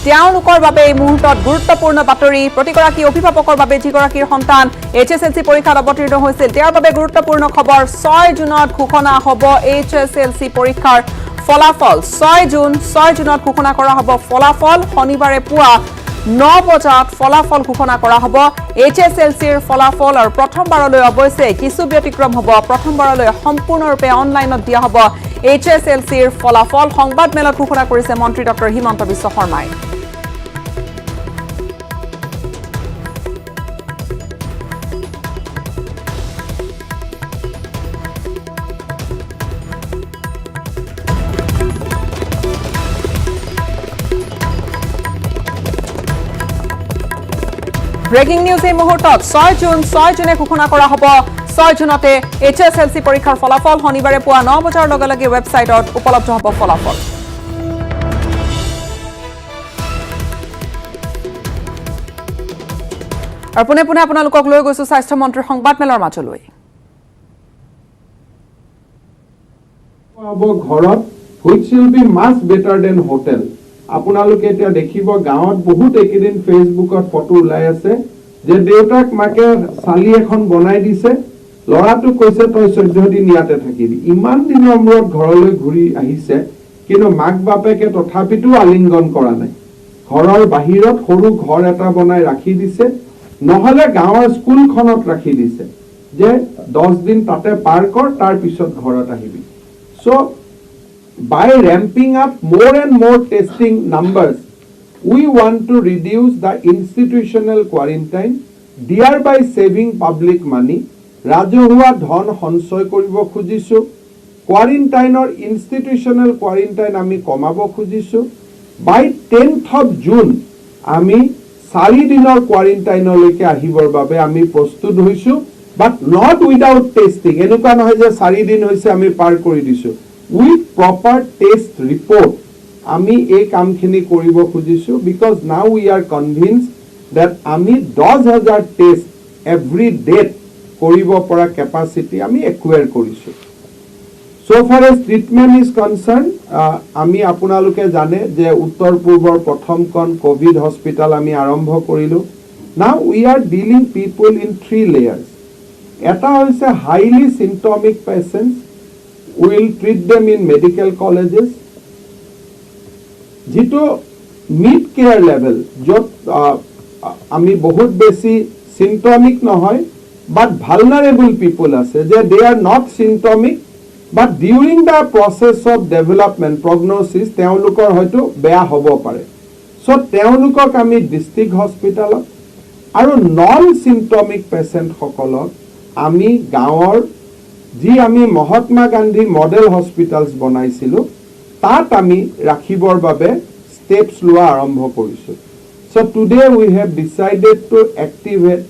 তেওঁলোকৰ বাবে এই মুহূৰ্তত গুৰুত্বপূৰ্ণ বাতৰি প্ৰতিগৰাকী অভিভাৱকৰ বাবে যিগৰাকীৰ সন্তান এইচএছএলচি পৰীক্ষাত অৱতীৰ্ণ হৈছিল তেওঁৰ বাবে গুৰুত্বপূৰ্ণ খবৰ 6 জুনত ঘোষণা হ'ব এইচএছএলচি পৰীক্ষাৰ ফলাফল 6 জুনত ঘোষণা কৰা হ'ব ফলাফল শনিবাৰে পুৱা 9 বজাত ফলাফল ঘোষণা কৰা হ'ব এইচএছএলচিৰ ফলাফল আৰু প্ৰথমবাৰলৈ অৱশ্যে কিছু ব্যতিক্ৰম হ'ব প্ৰথমবাৰলৈ সম্পূৰ্ণৰূপে অনলাইনত দিয়া হ'ব এইচএছএলচিৰ ফলাফল সংবাদ মেলত ঘোষণা কৰিছে মন্ত্ৰী ডক্টৰ হিমন্ত বিশ্ব শৰ্মাই ব্ৰেকিং নিউজ এই মুহূৰ্তত 6 জুনে ঘোষণা কৰা হ'ব 6 জুনতে HSLC পৰীক্ষাৰ ফলাফল শনিবাৰে পুৱা 9 বজাৰ লগে লগে ৱেবছাইটত উপলব্ধ হ'ব ফলাফল আৰু পুনে পুনে আপোনালোকক লৈ গৈছো স্বাস্থ্য মন্ত্ৰীৰ সংবাদমেলৰ মাজলৈ ঘৰত which will be much better than hotel আপোনালোকে এতিয়া দেখিব গাঁৱত বহুত একেদিন ফেসবুকত ফটো ওলাই আছে যে দেউতাক মাকে সালি এখন বনাই দিছে লৰাটো কৈছে তই 14 দিন ইয়াতে থাকিবি ইমান দিনৰ মূৰত ঘৰলৈ ঘূৰি আহিছে কিন্তু মাক বাপেকে তথাপিতো আলিংগন কৰা নাই ঘৰৰ বাহিৰত সৰু ঘৰ এটা বনাই ৰাখি দিছে নহলে গাঁৱৰ স্কুলখনত ৰাখি দিছে যে 10 দিন তাতে পাৰ কৰ তাৰ পিছত ঘৰত আহিবি so by ramping up more and more testing numbers we want to reduce the institutional quarantine thereby saving public money ৰাজহুৱা ধন সঞ্চয় কৰিব খুজিছো কোৱাৰেণ্টাইনৰ ইনষ্টিটিউচনেল কোৱাৰেণ্টাইন আমি কমাব খুজিছো by 10th of June আমি 4 দিনৰ কোৱাৰেণ্টাইনলৈকে আহিবৰ বাবে আমি প্ৰস্তুত হৈছো but not without testing এনেকুৱা নহয় যে 4 দিন হৈছে আমি পাৰ কৰি দিছো with proper test report আমি এই কামখিনি কৰিব খুজিছো because now we are convinced that আমি 10000 টেষ্ট every day কৰিব পৰা capacity আমি acquire কৰিছো so far as treatment is concerned আমি আপোনালোকে জানে যে উত্তৰ পূৰ্বৰ প্ৰথমখন কোভিড হস্পিটাল আমি আৰম্ভ কৰিলো now we are dealing people in 3 layers এটা হৈছে highly symptomatic patients we will treat them in medical colleges jito mid care level jot ami bahut beshi symptomatic nohoy but vulnerable people ase je they are not symptomatic but during the process of development prognosis teolukor hoyto beya hobo pare so teolukok ami district hospital aru non symptomatic patient hokolok ami gaor जी आमी Mahatma Gandhi model hospitals बनाइसिलो तात आमी राखिबर बाबे steps लोआ आरंभ करिसु so today we have decided to activate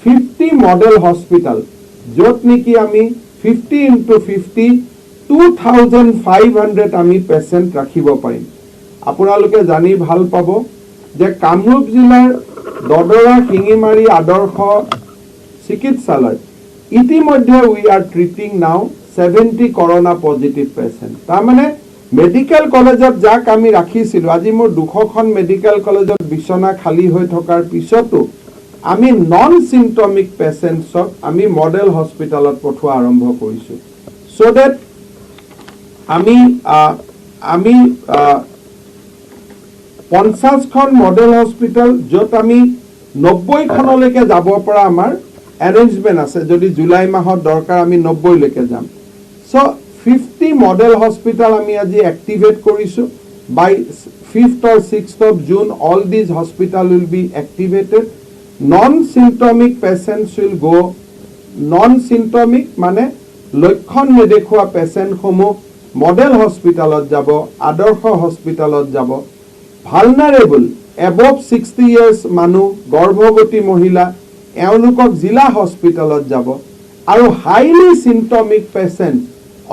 50 model hospital jot niki ami 50 into 50 2500 आमी patient राखिबो पारिम আপোনালোকে জানি ভাল পাবো যে কামৰূপ জিলাৰ দদৰা কিঙিমাৰী আদৰ্শ চিকিৎসালয় ইতিমধ্যে we are treating now 70 corona positive patient তাৰ মানে মেডিকেল কলেজত যাক আমি ৰাখিছিলো আজি মোৰ 200খন মেডিকেল কলেজত বিছনা খালি হৈ থকাৰ পিছতো আমি নন সিম্পটমিক পেশেন্টছক আমি মডেল হস্পিটালত পঠোৱা আৰম্ভ কৰিছো so that আমি 50খন মডেল হস্পিটাল যত আমি 90 খনলৈকে যাব পৰা আমাৰ arrangement আছে যদি জুলাই মাহত দৰকাৰ আমি 90 লৈকে যাম so 50 model hospital আমি আজি activate কৰিছো by 5th or 6th of June all these hospital will be activated non symptomatic patients will go non symptomatic মানে লক্ষণ নেদেখুৱা পেশেন্ট সমূহ মডেল হস্পিটালত যাব আদৰ্শ হস্পিটালত যাব vulnerable above 60 years মানুহ গৰ্ভৱতী মহিলা এওঁলোকক জিলা হস্পিটালত যাব আৰু হাইলি সিম্পটমিক পেশেন্ট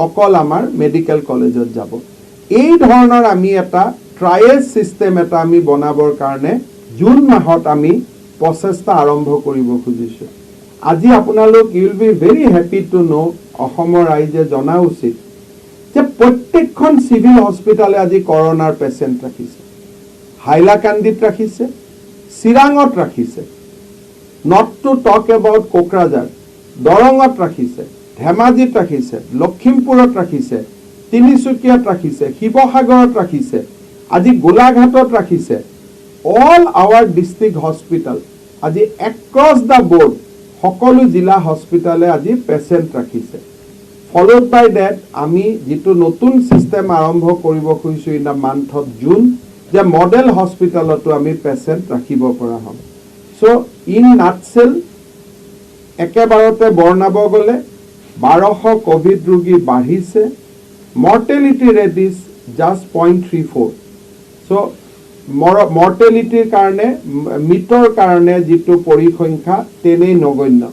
অকল আমাৰ মেডিকেল কলেজত যাব এই ধৰণৰ আমি এটা ট্ৰায়েল সিস্টেম এটা আমি বনাবৰ কাৰণে জুন মাহত আমি প্ৰচেষ্টা আৰম্ভ কৰিব খুজিছো আজি আপোনালোক you will be very happy to know অসমৰ ৰাইজে জনা উচিত যে প্ৰত্যেকখন সিভিল হস্পিটালে আজি কৰোনাৰ পেশেন্ট ৰাখিছে হাইলাকান্দিত ৰাখিছে চিৰাঙত ৰাখিছে not to talk about Kokrajhar Dorongat ৰাখিছে ধেমাজিত ৰাখিছে লখিমপুৰত ৰাখিছে তিনিচুকীয়াত ৰাখিছে শিৱসাগৰত ৰাখিছে আজি গোলাঘাটত ৰাখিছে all our district hospital আজি across the board সকলো জিলা হস্পিটালে আজি পেশেন্ট ৰাখিছে followed by that আমি যেটো নতুন সিস্টেম আৰম্ভ কৰিব খুজিছো in the month of June যে মডেল হস্পিটালতো আমি পেশেন্ট ৰাখিব পৰা হম so in nutshell একেবাৰতে বৰ্ণাব গলে 1200 কোভিড ৰোগী বাঢ়িছে mortality rate is just 0.34 so মৰ্টেলিটিৰ কাৰণে মৃত্যুৰ কাৰণে যিটো পৰিসংখ্যা তেনেই নগণ্য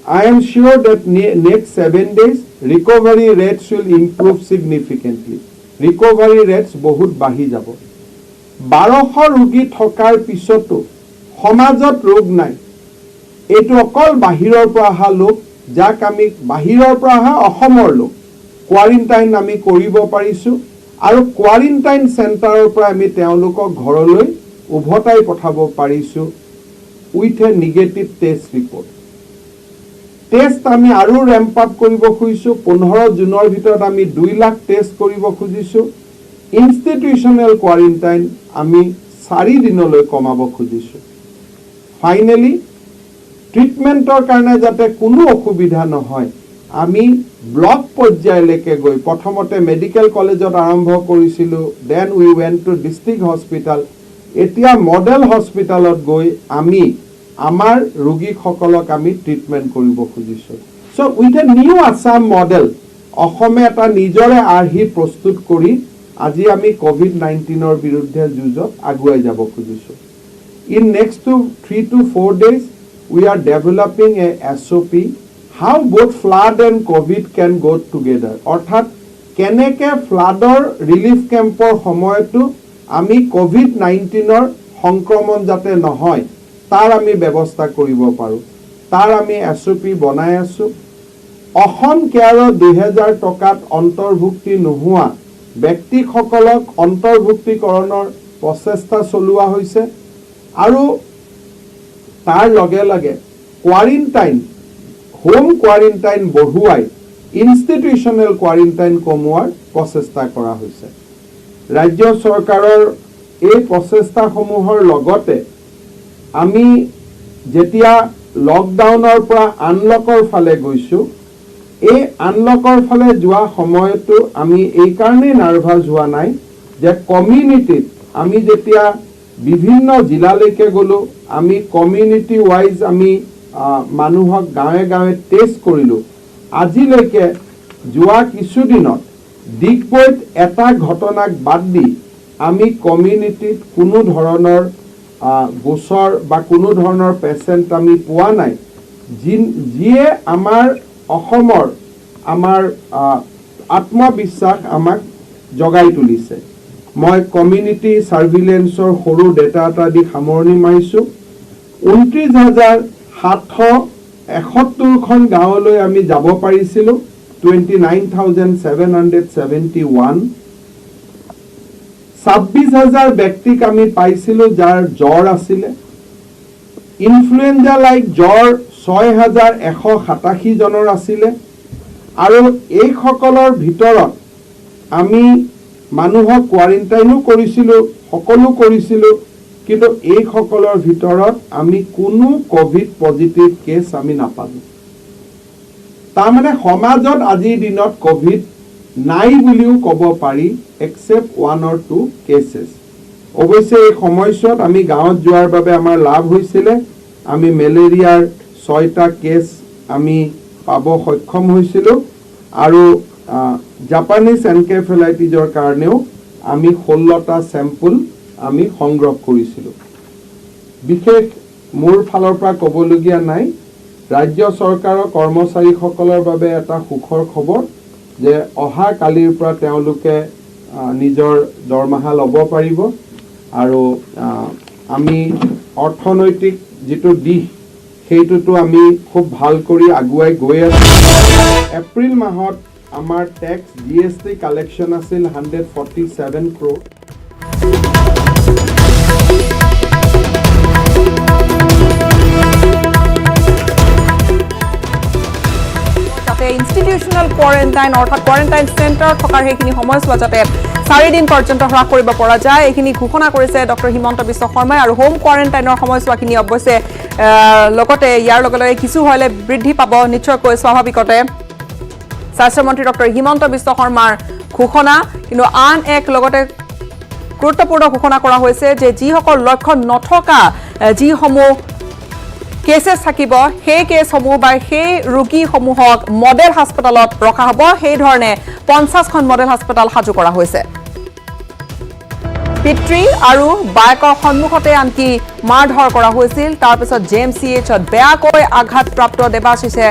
I am sure that next 7 days recovery rates will improve significantly recovery rates বহুত বাঢ়ি যাব 1200 ৰোগী থকাৰ পিছতো সমাজত ৰোগ নাই এইটো অকল বাহিৰৰ পৰা অহা লোক যাক আমি বাহিৰৰ পৰা অহা অসমৰ লোক কোৱাৰেণ্টাইন আমি কৰিব পাৰিছো আৰু কোৱাৰেণ্টাইন চেণ্টাৰৰ পৰা আমি তেওঁলোকক ঘৰলৈ উভতাই পঠাব পাৰিছো with a negative test report test আমি আৰু ৰেম্প আপ কৰিব খুজিছো 15 জুনৰ ভিতৰত আমি 2 লাখ টেষ্ট কৰিব খুজিছো ইনষ্টিটিউচনেল কোৱাৰেণ্টাইন আমি 4 দিনলৈ কমাব খুজিছো ফাইনালি ট্ৰিটমেন্টৰ কাৰণে যাতে কোনো অসুবিধা নহয় আমি ব্লক পৰ্যায়লৈকে গৈ প্ৰথমতে মেডিকেল কলেজত আৰম্ভ কৰিছিলো then we went to district hospital এতিয়া মডেল হস্পিটালত গৈ আমি আমাৰ ৰোগীসকলক আমি ট্ৰিটমেন্ট কৰিব খুজিছো so with a new Assam model অসমে এটা নিজৰে আৰ্হি প্ৰস্তুত কৰি আজি আমি কোভিড-19 ৰ বিৰুদ্ধে যুঁজত আগুৱাই যাব খুজিছো in next 3 to 4 days we are developing a SOP how both flood and COVID can go together অৰ্থাৎ কেনেকে ফ্লাডৰ ৰিলিফ কেম্পৰ সময়তো আমি কোভিড-19 ৰ সংক্ৰমণ যাতে নহয় তাৰ আমি ব্যৱস্থা কৰিব পাৰো তাৰ আমি SOP বনাই আছো অহম কেয়াৰৰ 2000 টকাত অন্তৰ্ভুক্তি নোহোৱা ব্যক্তিসকলক অন্তৰ্ভুক্তিকৰণৰ প্ৰচেষ্টা চলোৱা হৈছে আৰু তাৰ লগে লগে কোৱাৰেণ্টাইন হোম কোৱাৰেণ্টাইন বঢ়ুৱাই ইনষ্টিটিউচনেল কোৱাৰেণ্টাইন কমোৱাৰ প্ৰচেষ্টা কৰা হৈছে ৰাজ্য চৰকাৰৰ এই প্ৰচেষ্টাসমূহৰ লগতে আমি যেতিয়া লকডাউনৰ পৰা আনলকৰ ফালে গৈছো এই আনলকৰ ফালে যোৱা সময়তো আমি এই কাৰণে নাৰ্ভাছ হোৱা নাই যে কমিউনিটিত আমি যেতিয়া বিভিন্ন জিলালৈকে গলো আমি কমিউনিটি ওয়াইজ আমি মানুহক গাঁৱে গাঁৱে টেষ্ট কৰিলো আজিলৈকে যোৱা কিছুদিনত দিগবৈত এটা ঘটনাক বাদ দি আমি কমিউনিটিত কোনো ধৰণৰ গোচৰ বা কোনো ধৰণৰ পেশেন্ট আমি পোৱা নাই যিয়ে আমাৰ অসমৰ আমাৰ আত্মবিশ্বাস আমাক জগাই তুলিছে মই কমিউনিটি সাৰ্ভিলেন্সৰ সৰু ডেটা এটা দি সামৰণি মাৰিছো 29771 খন গাঁৱলৈ আমি যাব পাৰিছিলো 29771 26000 ব্যক্তিক আমি পাইছিলো যাৰ জ্বৰ আছিল ইনফ্লুৱেঞ্জা লাইক জ্বৰ 6187 জনৰ আছিল আৰু এই সকলৰ ভিতৰত আমি মানুহক কোৱাৰেণ্টাইনো কৰিছিলো সকলো কৰিছিলো কিন্তু এই সকলৰ ভিতৰত আমি কোনো কোভিড পজিটিভ কেছ আমি নাপালো তাৰ মানে সমাজত আজিৰ দিনত কোভিড নাই বুলিও ক'ব পাৰি এক্সেপ্ট 1 or 2 কেसेस অৱশ্যে এই সময়ছোৱাত আমি গাঁৱত যোৱাৰ বাবে আমাৰ লাভ হৈছিল আমি মেলেৰিয়াৰ 6টা কেছ আমি পাব সক্ষম হৈছিল আৰু জাপানিজ এনকেফেলাইটিছৰ কাৰণেও আমি 16টা স্যাম্পল আমি সংগ্ৰহ কৰিছিল বিশেষ মোৰ ফালৰ পৰা ক'বলগীয়া নাই ৰাজ্য চৰকাৰৰ কৰ্মচাৰীসকলৰ বাবে এটা সুখৰ খবৰ যে অহা কালিৰ পৰা তেওঁলোকে নিজৰ দৰমহা ল'ব পাৰিব আৰু আমি অৰ্থনৈতিক যেটো দিশ সেইটোটো আমি খুব ভাল কৰি আগুৱাই গৈ আছো এপ্ৰিল মাহত আমাৰ ট্যাক্স জিএসটি কালেকশন আছিল 147 crore ইনষ্টিটিউচনেল কোৱাৰেণ্টাইন অৰ্থাৎ কোৱাৰেণ্টাইন চেণ্টাৰ থকাৰ সেইখিনি সময়ছোৱা যাতে 4 দিন পৰ্যন্ত হ্ৰাস কৰিব পৰা যায় এইখিনি ঘোষণা কৰিছে ডক্টৰ হিমন্ত বিশ্ব শৰ্মাই আৰু হোম কোৱাৰেণ্টাইনৰ সময়ছোৱাখিনি অৱশ্যে লগতে ইয়াৰ লগে লগে কিছু হলে বৃদ্ধি পাব নিশ্চয়কৈ স্বাভাৱিকতে স্বাস্থ্যমন্ত্ৰী ডক্টৰ হিমন্ত বিশ্ব শৰ্মাৰ ঘোষণা কিন্তু আন এক লগতে গুৰুত্বপূৰ্ণ ঘোষণা কৰা হৈছে যে যিসকল লক্ষণ নথকা যিসমূহ কেसेस থাকিব সেই কেছসমূহ বা সেই ৰোগীসমূহক মডেল হাস্পতালত ৰখা হ'ব সেই ধৰণে 50খন মডেল হাস্পতাল সাজু কৰা হৈছে পিতৃ আৰু বায়েকৰ সন্মুখতে আনকি মাৰধৰ কৰা হৈছিল। তাৰ পিছত JMCHত বেয়াকৈ আঘাতপ্ৰাপ্ত দেৱাশিষে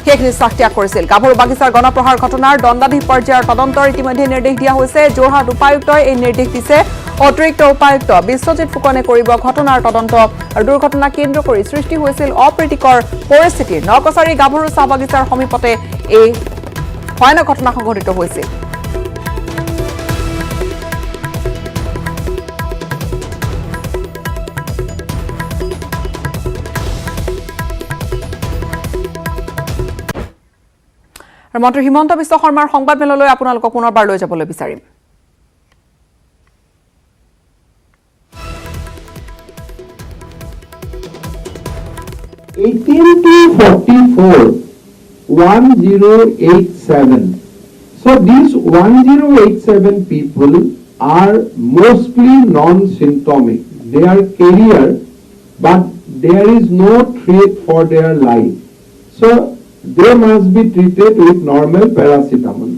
শেষ নিশ্বাস ত্যাগ কৰিছিল। গাভৰু বাগিচাৰ গণপ্ৰহাৰ ঘটনাৰ দণ্ডাধীশ পৰ্যায়ৰ তদন্তৰ ইতিমধ্যে নিৰ্দেশ দিয়া হৈছে। যোৰহাট উপায়ুক্তই এই নিৰ্দেশ দিছে। অতিৰিক্ত উপায়ুক্ত বিশ্বজিৎ ফুকনে কৰিব ঘটনাৰ তদন্ত। আৰু দুৰ্ঘটনা কেন্দ্ৰ কৰি সৃষ্টি হৈছিল অপ্ৰীতিকৰ পৰিস্থিতি। নকছাৰী গাভৰু চাহ বাগিচাৰ সমীপতে এই ভয়ানক ঘটনা সংঘটিত হৈছিল। মন্ত্ৰী হিমন্ত বিশ্ব শৰ্মাৰ সংবাদমেললৈ আপোনালোকক পুনৰবাৰ লৈ যাবলৈ বিচাৰিম। So these 1087 people are mostly non-symptomatic. They are carrier, but there is no threat for their life. So they must be treated with normal paracetamol.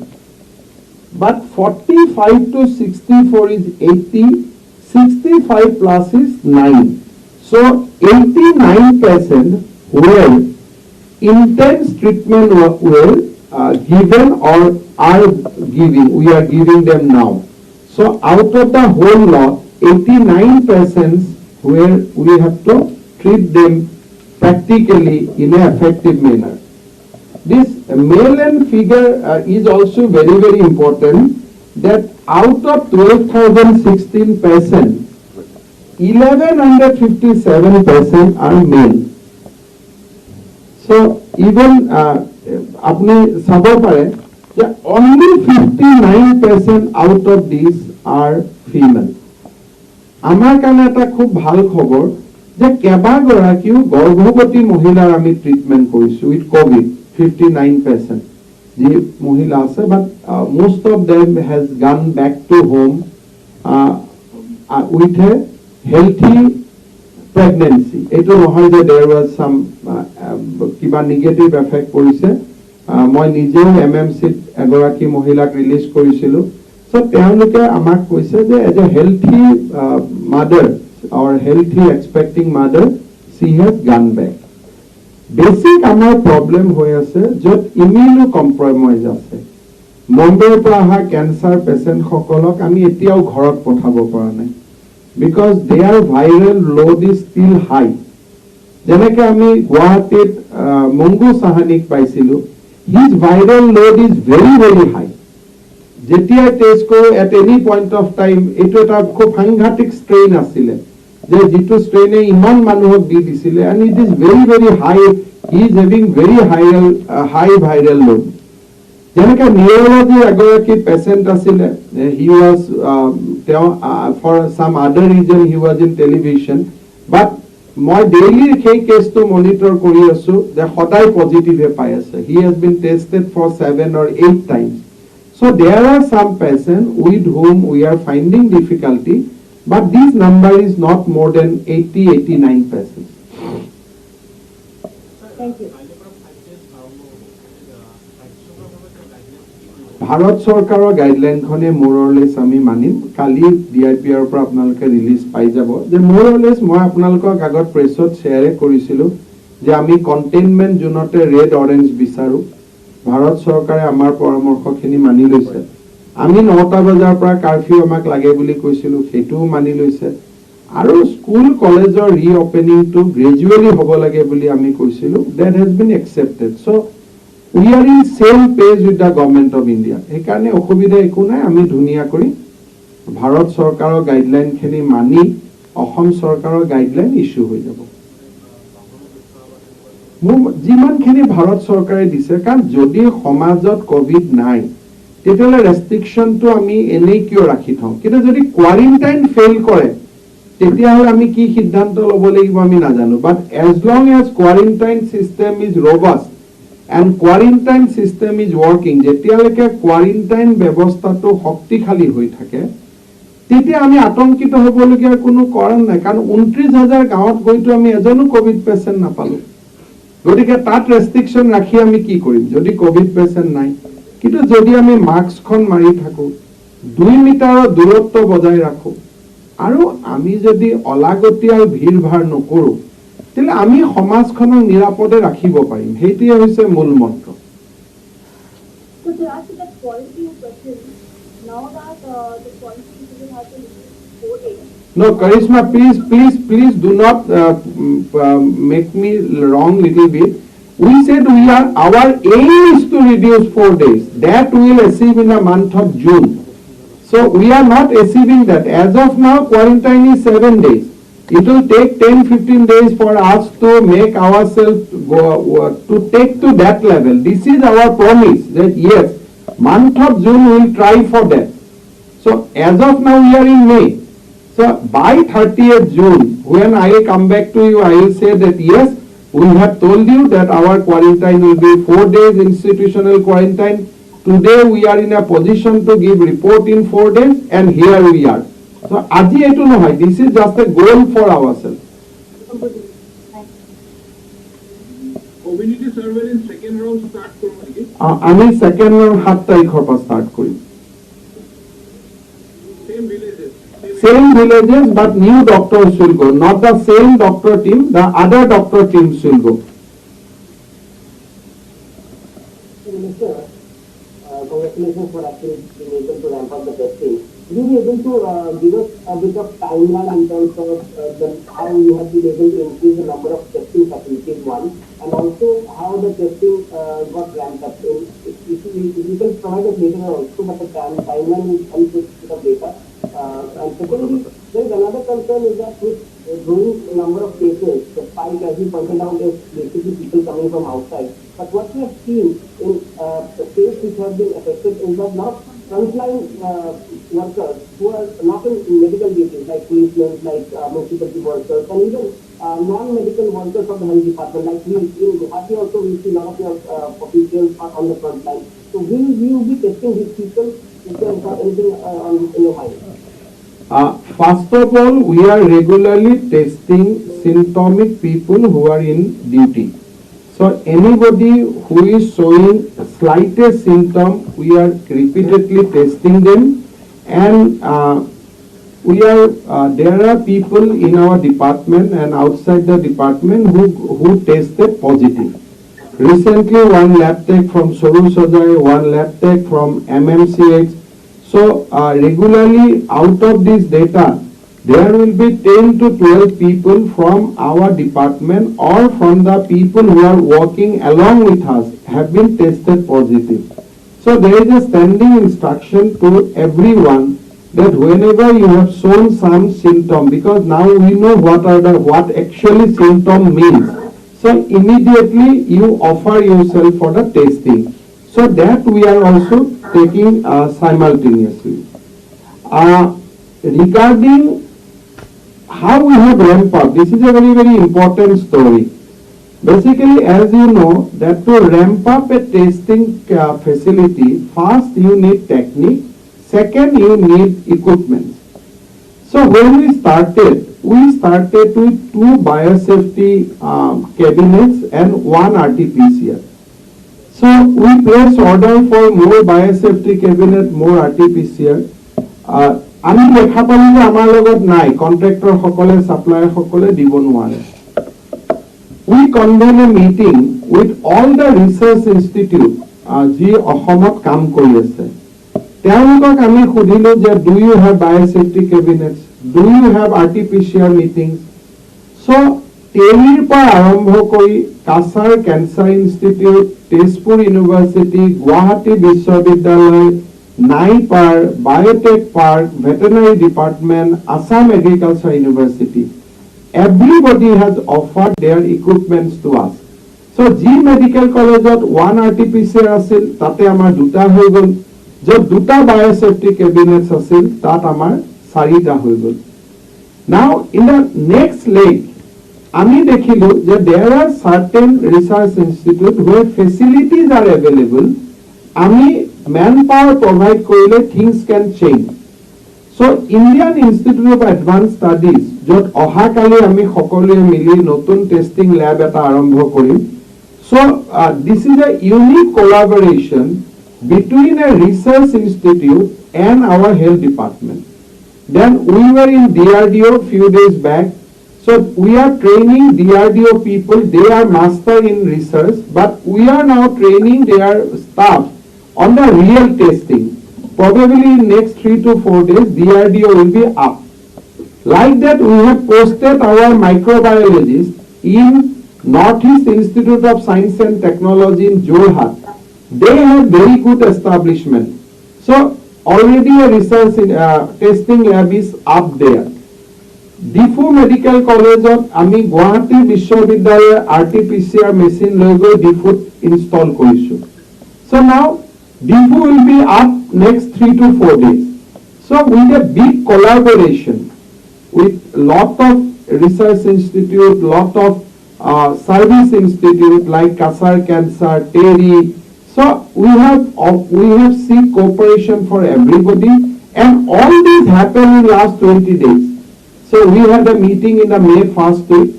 But 45 to 64 is 80, 65 plus is 9. So 89% were intense treatment were given or are giving. We are giving them now. So out of the whole lot, 89% where we have to treat them practically in an effective manner. This male and figure is also very, very important, that out of 12,016%, 1157% are male. So even apne sabo pare that only 59% out of these are female. Amar kane eta khub bhal khobor je keba gorakiu garbhavati mohilar ami treatment korisu with COVID. 59% the mohila ase, but most of them has gone back to home with a healthy pregnancy. Eto nohoy je there was some kiba negative effect korise. Moi nije MMC egoraki mohilak release korisilu. So teoloke amak koise je as a healthy mother or healthy expecting mother, she has gone back. Basic আমাৰ problem হৈ আছে যত immuno compromise আছে। মুম্বাইৰ পৰা অহা cancer patient সকলক আমি এতিয়াও ঘৰত পঠাব পৰা নাই, because their viral load is still high. যেনেকৈ আমি গুৱাহাটীত মংগু সাহানিক পাইছিলো, his viral load is very, very high. যেতিয়া টেষ্ট কৰো at any point of time এইটো এটা খুব সাংঘাতিক strain আছিলে, যে যিটো strain ইমান মানুহক দি দিছিলে, and it is very, very high. He is having very high viral load. যেনেকৈ neurology এগৰাকী patient আছিলে, he was for some other reason he was in television, but মই daily সেই কেছটো monitor কৰি আছো যে সদায় positive পাই আছে. He has been tested for 7 or 8 times. So there are some patients with whom we are finding difficulty, but this number is not more than 80-89%. Thank you. Bharat চৰকাৰৰ গাইডলাইনখনে মোৰলেছ আমি মানিম। কালি DIPৰ পৰা আপোনালোকে ৰিলিজ পাই যাব যে মোৰলেছ মই আপোনালোকক আগত প্ৰেছত শ্বেয়াৰে কৰিছিলো যে আমি কণ্টেইনমেণ্ট জোনতে ৰেড অৰেঞ্জ বিচাৰো। ভাৰত চৰকাৰে আমাৰ পৰামৰ্শখিনি মানি লৈছে। আমি 9টা বজাৰ পৰা কাৰফিউ আমাক লাগে বুলি কৈছিলো, সেইটোও মানি লৈছে। আৰু স্কুল কলেজৰ ৰিঅপেনিংটো গ্ৰেজুৱেলি হ'ব লাগে বুলি আমি কৈছিলো, that has been accepted. So we are in same page with the government of India. সেইকাৰণে অসুবিধা একো নাই, আমি ধুনীয়া কৰি ভাৰত চৰকাৰৰ গাইডলাইনখিনি মানি অসম চৰকাৰৰ গাইডলাইন ইস্যু হৈ যাব। যিমানখিনি ভাৰত চৰকাৰে দিছে, কাৰণ যদি সমাজত কোভিড নাই তেতিয়াহ'লে ৰেষ্ট্ৰিকশ্যনটো আমি এনেই কিয় ৰাখি থওঁ, কিন্তু যদি কোৱাৰেণ্টাইন ফেইল কৰে তেতিয়াহ'লে আমি কি সিদ্ধান্ত ল'ব লাগিব আমি নাজানো। But as long as quarantine system is robust and quarantine system is working, যেতিয়ালৈকে কোৱাৰেণ্টাইন ব্যৱস্থাটো শক্তিশালী হৈ থাকে তেতিয়া আমি আতংকিত হ'বলগীয়া কোনো কাৰণ নাই, কাৰণ 29,000 গাঁৱত গৈতো আমি এজনো কোভিড পেচেণ্ট নাপালো। গতিকে তাত ৰেষ্ট্ৰিকশ্যন ৰাখি আমি কি কৰিম যদি কোভিড পেচেণ্ট নাই। কিন্তু যদি আমি মাস্কখন মাৰি থাকো, 2 মিটাৰৰ দূৰত্ব বজাই ৰাখো আৰু আমি যদি অলাগতিয়াল ভিৰ ভাৰ নকৰো তেলে আমি সমাজখনক নিৰাপদে ৰাখিব পাৰিম হেইটোৱে হৈছে মূল মন্ত্ৰ So to ask that quality of question, now that the quality interview has been 4 days. No, Karishma, please do not make me wrong little bit. We said our aim is to reduce 4 days. That we will achieve in the month of June. So we are not achieving that. As of now, quarantine is 7 days. It will take 10-15 days for us to make ourselves to take to that level. This is our promise that yes, month of June we will try for that. So as of now we are in May. So by 30th June, when I will come back to you, I will say that yes, we have told you that our quarantine will be 4 days institutional quarantine. Today we are in a position to give report in 4 days and here we are. So aji etu nohoy, this is just a goal for ourselves. Community surveillance second round start korbo niki? Ami second round 7 tarikhor pa start korim. Same villages, but new doctors will go. Not the same doctor team, the other doctor teams will go. Minister, congratulations for actually being able to ramp up the testing. Will you be able to give us a bit of timeline in terms of how you have been able to increase the number of testing facilities, one, and also how the testing got ramped up? If you can provide us later also, but the timeline is a bit of data. And secondly, there is another concern is that with growing number of cases, the spike, as you pointed out, is basically people coming from outside. But what we have seen in the states which have been affected is that not frontline workers who are not in medical duties, like policemen, like municipality workers, and even non-medical workers of the health department, like we in Guwahati also we see a lot of your officials are on the front line. So will you be testing these people? Is there anything in your mind? First of all, we are regularly testing symptomatic people who are in duty. So anybody who is showing slightest symptom, we are repeatedly testing them, and there are people in our department and outside the department who tested positive. Recently, one lab tech from Soru Sajai, one lab tech from MMCH. So regularly out of this data, there will be 10 to 12 people from our department or from the people who are working along with us have been tested positive. So there is a standing instruction to everyone that whenever you have shown some symptom, because now we know what actually symptom means. So immediately you offer yourself for the testing. So that we are also taking simultaneously. Regarding how we have ramped up, this is a very, very important story. Basically, as you know, that to ramp up a testing facility, first you need technique, second you need equipment. So when we started with 2 biosafety cabinets and 1 RT-PCR. So we placed order for more biosafety cabinet, more RT-PCR. আমি দেখা পালো যে আমাৰ লগত নাই, contractor সকলে সাপ্লায়াৰ সকলে দিব নোৱাৰে। We convene a meeting with all the research institute যি অসমত কাম কৰি আছে। তেওঁলোকক আমি সুধিলো যে do you have biosafety cabinets, do you have RT-PCR meetings? So টেলিৰ পৰা আৰম্ভ কৰি Cachar cancer institute, Tezpur university, Guwahati বিশ্ববিদ্যালয়, NIPER, biotech park, veterinary department, Assam agriculture university, everybody has offered their equipments to us. So যি মেডিকেল কলেজত 1 RT-PCR আছিল তাতে আমাৰ 2টা হৈ গ'ল, য'ত 2টা বায়োসেফটি কেবিনেটছ আছিল তাত আমাৰ 4টা হৈ গ'ল। Now in the next leg আমি দেখিলো যে there are certain research institute where facilities are available, আমি manpower provide কৰিলে things can change. So Indian Institute of Advanced Studies য'ত অহাকালি আমি সকলোৱে মিলি নতুন টেষ্টিং ল্যাব এটা আৰম্ভ কৰিম। So this is a unique collaboration between a research institute and our health department. Then we were in DRDO few days back. So we are training DRDO people, they are master in research, but we are now training their staff on the real testing. Probably in next 3 to 4 days, DRDO will be up. Like that, we have posted our microbiologists in Northeast Institute of Science and Technology in Jorhat. They have very good establishment. So already a research testing lab is up there. Diphu medical কলেজত আমি গুৱাহাটী বিশ্ববিদ্যালয়ৰ RT-PCR machine লৈ গৈ ডিফুত install কৰিছোঁ. So now Diphu will be up next 3 to 4 days. So with a big collaboration with lot of research institute, lot of service institute like Kasar Cancer, TERI. So we have seek cooperation for everybody, and all this happened in last 20 days. So we had a meeting in the May 1st week.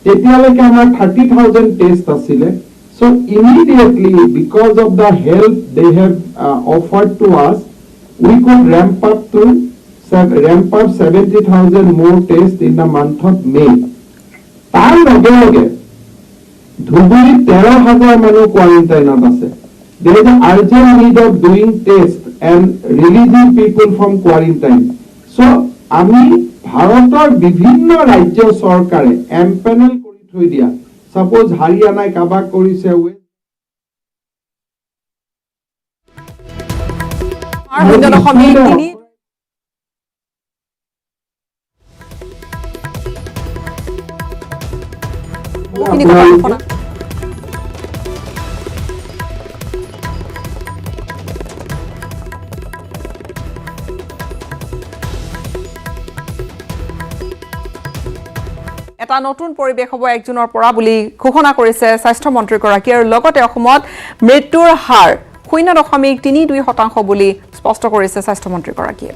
Tetialeke amar 30,000 tests asile. So immediately, because of the help they have offered to us, we could ramp up 70,000 more tests in the month of May. Tar loge loge Dhuburi 13,000 manu quarantine ase. There is an urgent need of doing tests and releasing people from quarantine. So আমি ভাৰতৰ বিভিন্ন ৰাজ্য চৰকাৰে এমপেনেল কৰি থৈ দিয়া, suppose হাৰিয়ানাই কাবাক কৰিছে, এটা নতুন পৰিবেশ হ'ব 1 জুনৰ পৰা বুলি ঘোষণা কৰিছে স্বাস্থ্য মন্ত্ৰীগৰাকীয়ে, আৰু লগতে অসমত মৃত্যুৰ হাৰ 0.32% বুলি স্পষ্ট কৰিছে স্বাস্থ্য মন্ত্ৰীগৰাকীয়ে।